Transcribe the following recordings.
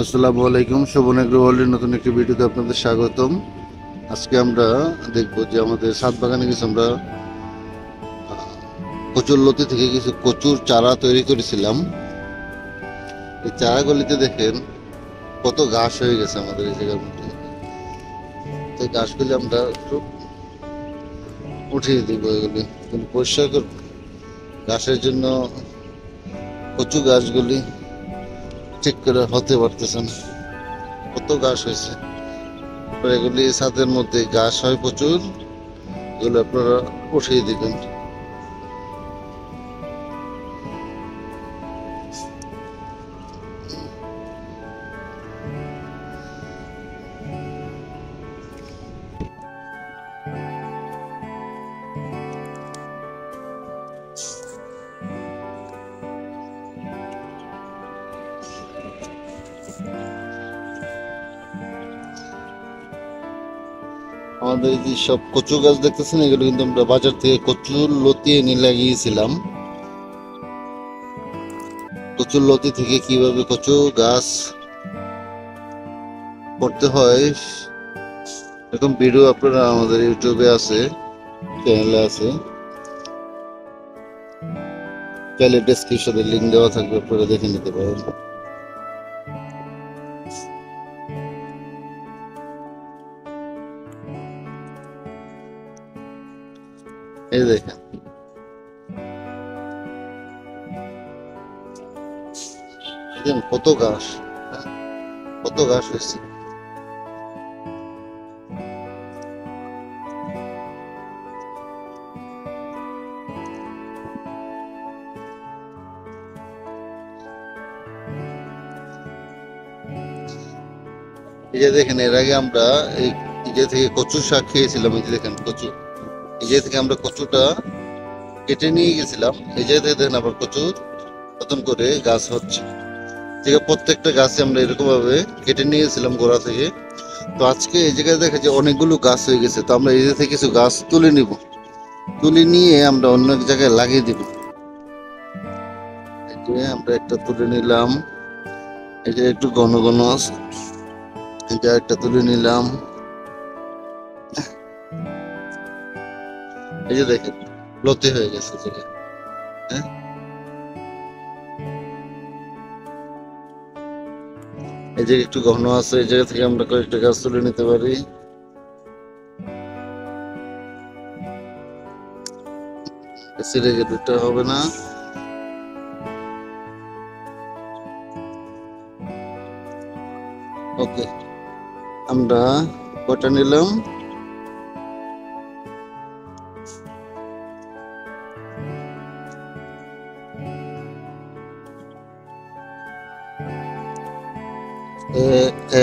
আসসালামু আলাইকুম। শোভন এগ্রো ওয়ার্ল্ডের নতুন একটি ভিডিওতে আপনাদের স্বাগতম। আজকে আমরা দেখব যে আমাদের ছাদ বাগানে কিছু আমরা কচুর লতি থেকে কিছু কচুর চারা তৈরি করেছিলাম। এই চারাগুলিতে দেখেন কত ঘাস হয়ে গেছে আমাদের এই জায়গার মধ্যে। তো ঘাসগুলি আমরা একটু উঠিয়ে দিব, এগুলি পরিষ্কার করব। ঘাসের জন্য কচু গাছগুলি ঠিক করে হতে পারতেছে না, কত ঘাস হয়েছে। এগুলি ছাদের মধ্যে ঘাস হয় প্রচুর, এগুলো আপনারা উঠিয়ে দিবেন। আমাদের এই যে সব কচু গাছ দেখতেছেন, এগুলো কিন্তু আমরা বাজার থেকে কচুর লতি এনে লাগিয়েছিলাম। কচুর লতি থেকে কিভাবে কচু গাছ করতে হয় এরকম ভিডিও আপনারা আমাদের ইউটিউবে আছে, চ্যানেলে আছে, চাইলে ডেসক্রিপশনে লিঙ্ক দেওয়া থাকবে, আপনারা দেখে নিতে পারেন। এই দেখেন কত ঘাস, কত ঘাস হয়েছে। এই যে দেখেন, এর আগে আমরা এই যে থেকে কচু শাক খেয়েছিলাম। এই যে দেখেন কচু, এই যে থেকে আমরা কচুটা কেটে নিয়ে গেছিলাম। এই যে দেখেন আবার কচু নতুন করে গাছ হচ্ছে। ঠিক আছে, প্রত্যেকটা গাছে আমরা এরকম ভাবে কেটে নিয়ে গেছিলাম গোড়া থেকে। তো আজকে এই জায়গায় দেখা যায় অনেকগুলো গাছ হয়ে গেছে, তো আমরা এই থেকে কিছু গাছ তুলে নিব, তুলে নিয়ে আমরা অন্য এক জায়গায় লাগিয়ে দিব। এই যে আমরা একটা তুলে নিলাম, এই যে একটু ঘন ঘন আছে, এই যে একটা তুলে নিলাম। এই যে দেখেন লতি হয়ে গেছে জায়গায়। হ্যাঁ, এই যে একটু ঘন আছে, এই জায়গা থেকে আমরা কয়েকটা গাছ তুলে নিতে পারি। ছিঁড়ে গেলে এটা হবে না। ওকে, আমরা কটা নিলাম?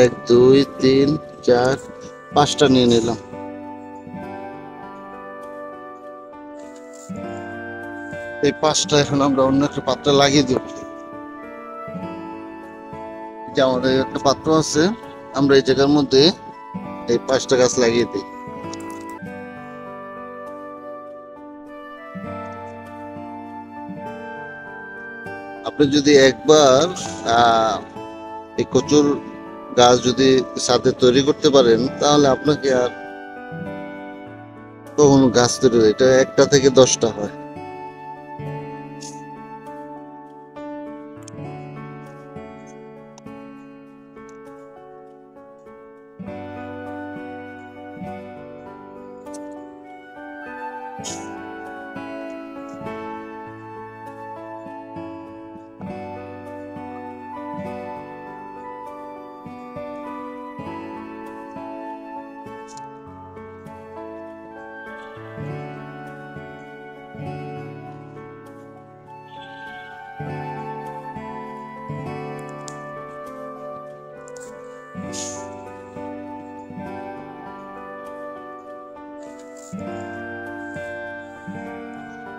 এক দুই তিন চার পাঁচটা নিয়ে নিলাম। এই পাঁচটা এখন আমরা অন্য একটা পাত্রে লাগিয়ে দিব। যে আমাদের একটা পাত্র আছে, আমরা এই জায়গার মধ্যে এই পাঁচটা গাছ লাগিয়ে দিই। আপনি যদি একবার এই কচুর গাছ যদি ছাদে তৈরি করতে পারেন, তাহলে আপনাকে আর কখনো গাছ তৈরি হয়, এটা একটা থেকে 10টা হয়।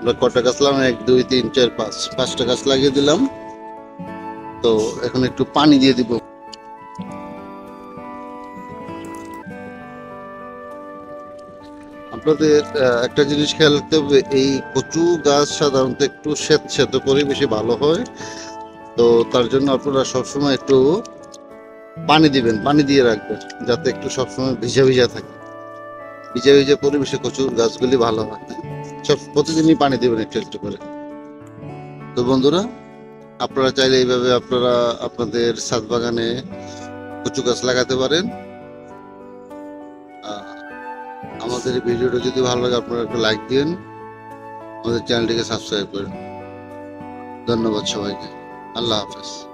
আমরা কটা গাছ লাগালাম? 1 2 3 4 5, পাঁচটা গাছ লাগিয়ে দিলাম। তো এখন একটু পানি দিয়ে দিব। আপনাদের একটা জিনিস খেয়াল রাখতে হবে, এই কচু গাছ সাধারণত একটু স্যাঁতস্যাঁতে পরিবেশে ভালো হয়। তো তার জন্য আপনারা সবসময় একটু পানি দিবেন, পানি দিয়ে রাখবেন যাতে একটু সবসময় ভিজা ভিজা থাকে। ভিজা ভিজা পরিবেশে কচুর গাছগুলি ভালো হয়। সব প্রতিদিনই পানি দিবেন একটু একটু করে। তো বন্ধুরা, আপনারা চাইলে এইভাবে আপনারা আপনাদের ছাদ বাগানে কচু গাছ লাগাতে পারেন। আহ, আমাদের এই ভিডিওটা যদি ভালো লাগে আপনারা একটু লাইক দিন, আমাদের চ্যানেলটিকে সাবস্ক্রাইব করেন। ধন্যবাদ সবাইকে। আল্লাহ হাফেজ।